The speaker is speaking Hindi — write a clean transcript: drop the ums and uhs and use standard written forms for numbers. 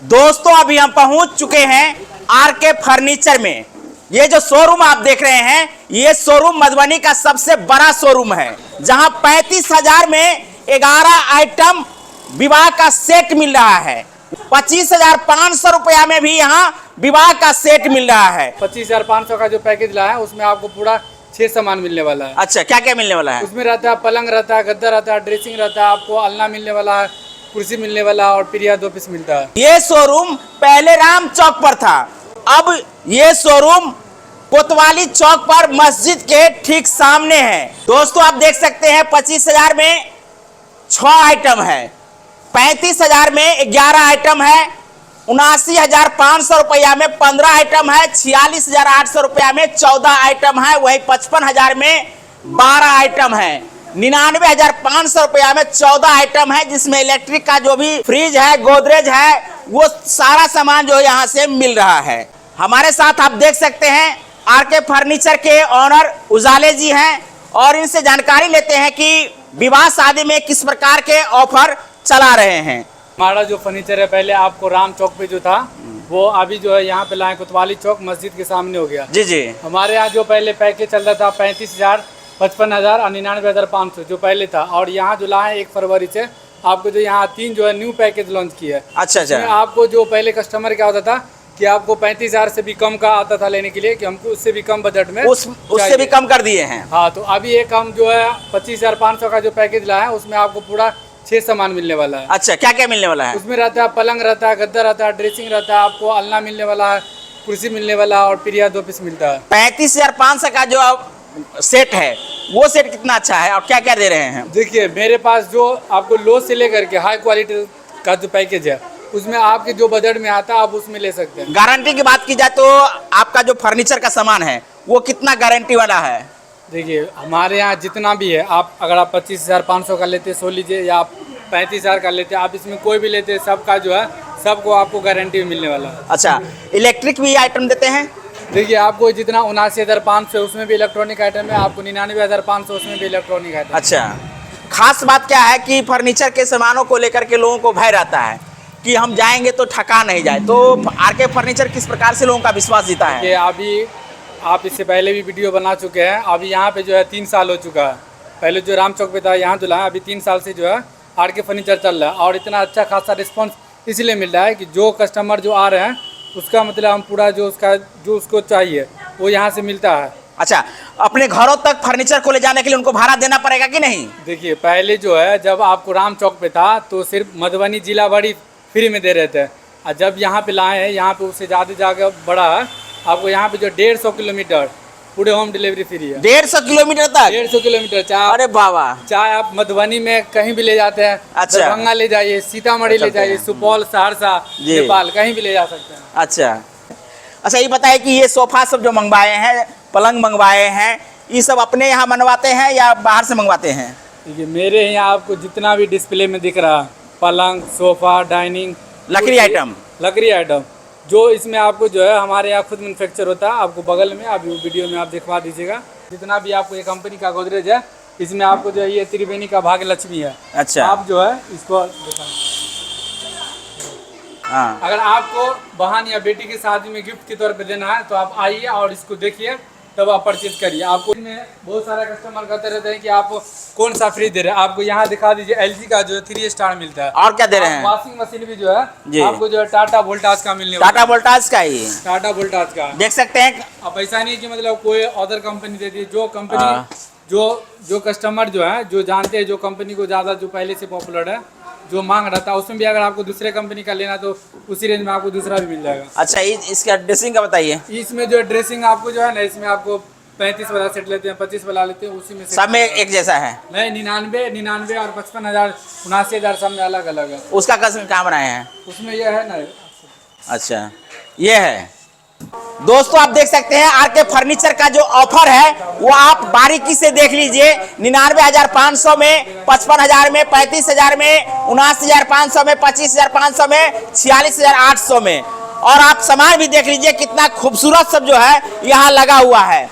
दोस्तों अभी हम पहुंच चुके हैं आरके फर्नीचर में। ये जो शोरूम आप देख रहे हैं, ये शोरूम मधुबनी का सबसे बड़ा शोरूम है, जहां 35,000 में 11 आइटम विवाह का सेट मिल रहा है। 25,500 रुपया में भी यहाँ विवाह का सेट मिल रहा है। 25,500 का जो पैकेज लाया है उसमें आपको पूरा 6 सामान मिलने वाला है। अच्छा, क्या क्या मिलने वाला है? उसमें रहता है पलंग, रहता है गद्दा, रहता है ड्रेसिंग, रहता है आपको अलना मिलने वाला है, कुर्सी मिलने वाला है और प्रिया 2 पीस मिलता है। ये शोरूम पहले राम चौक पर था, अब ये शोरूम कोतवाली चौक पर मस्जिद के ठीक सामने है। दोस्तों आप देख सकते हैं 25,000 में 6 आइटम है, 35,000 में 11 आइटम है, 79,500 रुपया में 15 आइटम है, 46,800 रुपया में 14 आइटम है, वही 55,000 में 12 आइटम है, 99,500 रुपया में 14 आइटम है, जिसमें इलेक्ट्रिक का जो भी फ्रिज है, गोदरेज है, वो सारा सामान जो यहाँ से मिल रहा है। हमारे साथ आप देख सकते हैं आरके फर्नीचर के ऑनर उजाले जी हैं और इनसे जानकारी लेते हैं कि विवाह शादी में किस प्रकार के ऑफर चला रहे हैं। हमारा जो फर्नीचर है पहले आपको राम चौक पे जो था वो अभी जो है यहाँ पे लाए कोतवाली चौक मस्जिद के सामने हो गया। जी जी। हमारे यहाँ जो पहले पैकेज चल रहा था 35,000, 55,000 और 99,500 जो पहले था, और यहाँ जो लाए 1 फरवरी से आपको जो यहाँ 3 जो है न्यू पैकेज लॉन्च किया है। अच्छा अच्छा। आपको जो पहले कस्टमर क्या होता था कि आपको 35,000 से भी कम का आता था लेने के लिए, कि हमको उससे भी कम बजट में उससे भी कम कर दिए हैं। हाँ, तो अभी एक हम जो है 25,500 का जो पैकेज लाया है उसमें आपको पूरा 6 सामान मिलने वाला है। अच्छा, क्या क्या मिलने वाला है? उसमें रहता है पलंग, रहता है गद्दा, रहता है ड्रेसिंग, रहता है आपको अलना मिलने वाला है, कुर्सी मिलने वाला है और प्रिया 2 पीस मिलता है। 35,500 का जो सेट है वो सेट कितना अच्छा है और क्या क्या दे रहे हैं? देखिए मेरे पास जो आपको लो से लेकर के हाई क्वालिटी का जो पैकेज है उसमें आपके जो बजट में आता है आप उसमें ले सकते हैं। गारंटी की बात की जाए तो आपका जो फर्नीचर का सामान है वो कितना गारंटी वाला है? देखिए हमारे यहाँ जितना भी है, आप अगर आप 25,500 का लेते सो लीजिए, या आप 35,000 का लेते, आप इसमें कोई भी लेते, सबका जो है सबको आपको गारंटी मिलने वाला है। अच्छा, इलेक्ट्रिक भी आइटम देते हैं? देखिए आपको जितना 79,500 उसमें भी इलेक्ट्रॉनिक आइटम है, आपको 99,500 उसमें भी इलेक्ट्रॉनिक आइटम। अच्छा, खास बात क्या है कि फर्नीचर के सामानों को लेकर के लोगों को भय रहता है कि हम जाएंगे तो ठका नहीं जाए, तो आरके फर्नीचर किस प्रकार से लोगों का विश्वास जीता है? कि अभी आप इससे पहले भी वीडियो बना चुके हैं, अभी यहाँ पे जो है 3 साल हो चुका है। पहले जो राम चौक पे था यहाँ जो लाया, अभी 3 साल से जो है आरके फर्नीचर चल रहा है और इतना अच्छा खासा रिस्पांस इसलिए मिल रहा है कि जो कस्टमर जो आ रहे हैं उसका मतलब हम पूरा जो उसको चाहिए वो यहाँ से मिलता है। अच्छा, अपने घरों तक फर्नीचर को ले जाने के लिए उनको भाड़ा देना पड़ेगा कि नहीं? देखिए पहले जो है जब आपको राम चौक पे था तो सिर्फ मधुबनी जिला बड़ी फ्री में दे रहे थे, और जब यहाँ पे लाए हैं यहाँ पे उससे ज़्यादा जगह बड़ा है, आपको यहाँ पे जो 150 किलोमीटर पूरे होम डिलीवरी फ्री है। 150 किलोमीटर तक? 150 किलोमीटर। अरे बाबा। चाहे आप मधुबनी में कहीं भी ले जाते हैं, अच्छा। दरभंगा ले जाइए, सीतामढ़ी ले जाइए, सुपौल, सहरसा, नेपाल, कहीं भी ले जा सकते हैं। अच्छा अच्छा, ये बताइए कि ये सोफा सब जो मंगवाए हैं, पलंग मंगवाए हैं, ये सब अपने यहाँ बनवाते हैं या बाहर से मंगवाते हैं? देखिए मेरे यहाँ आपको जितना भी डिस्प्ले में दिख रहा है, पलंग, सोफा, डाइनिंग, लकड़ी आइटम जो इसमें आपको जो है हमारे यहाँ खुद मैन्युफैक्चर होता है। आपको बगल में अभी वीडियो में आप दिखवा दीजिएगा, जितना भी आपको ये कंपनी का गोदरेज है इसमें आपको जो है ये त्रिवेणी का भाग्य लक्ष्मी है। अच्छा। आप जो है इसको हाँ। अगर आपको बहन या बेटी की शादी में गिफ्ट के तौर पे देना है तो आप आइए और इसको देखिए, तब आप परचेज करिए। आपको इसमें बहुत सारा कस्टमर कहते रहते हैं कि आप कौन सा फ्रिज दे रहे हैं, आपको यहाँ दिखा दीजिए LG का जो है 3 स्टार मिलता है। और क्या दे रहे हैं? वॉशिंग मशीन भी जो है जी। आपको जो है टाटा वोल्टास का मिलने वाला है। टाटा वोल्टास का ही? टाटा वोल्टास का देख सकते हैं। अब ऐसा नहीं कि मतलब कोई अदर कंपनी देती है, जो कंपनी जो कस्टमर जो है जो जानते हैं, जो कंपनी को ज़्यादा जो पहले से पॉपुलर है, जो मांग रहता है, उसमें भी अगर आपको दूसरे कंपनी का लेना तो उसी रेंज में आपको दूसरा भी मिल जाएगा। अच्छा, इसका ड्रेसिंग का बताइए। इसमें जो ड्रेसिंग आपको जो है ना, इसमें आपको 35 वाला सेट लेते हैं, 25 वाला लेते हैं, उसी में सब में एक जैसा है? नहीं, 99 और 55,000, 79,000 सब में अलग अलग है। उसका कसम कहाँ बनाए हैं? उसमें यह है ना। अच्छा, ये है। दोस्तों आप देख सकते हैं आरके फर्नीचर का जो ऑफर है वो आप बारीकी से देख लीजिए। 99,500 में, 55,000 में, 35,000 में, 79,500 में, 25,500 में, 46,800 में, और आप सामान भी देख लीजिए कितना खूबसूरत सब जो है यहाँ लगा हुआ है।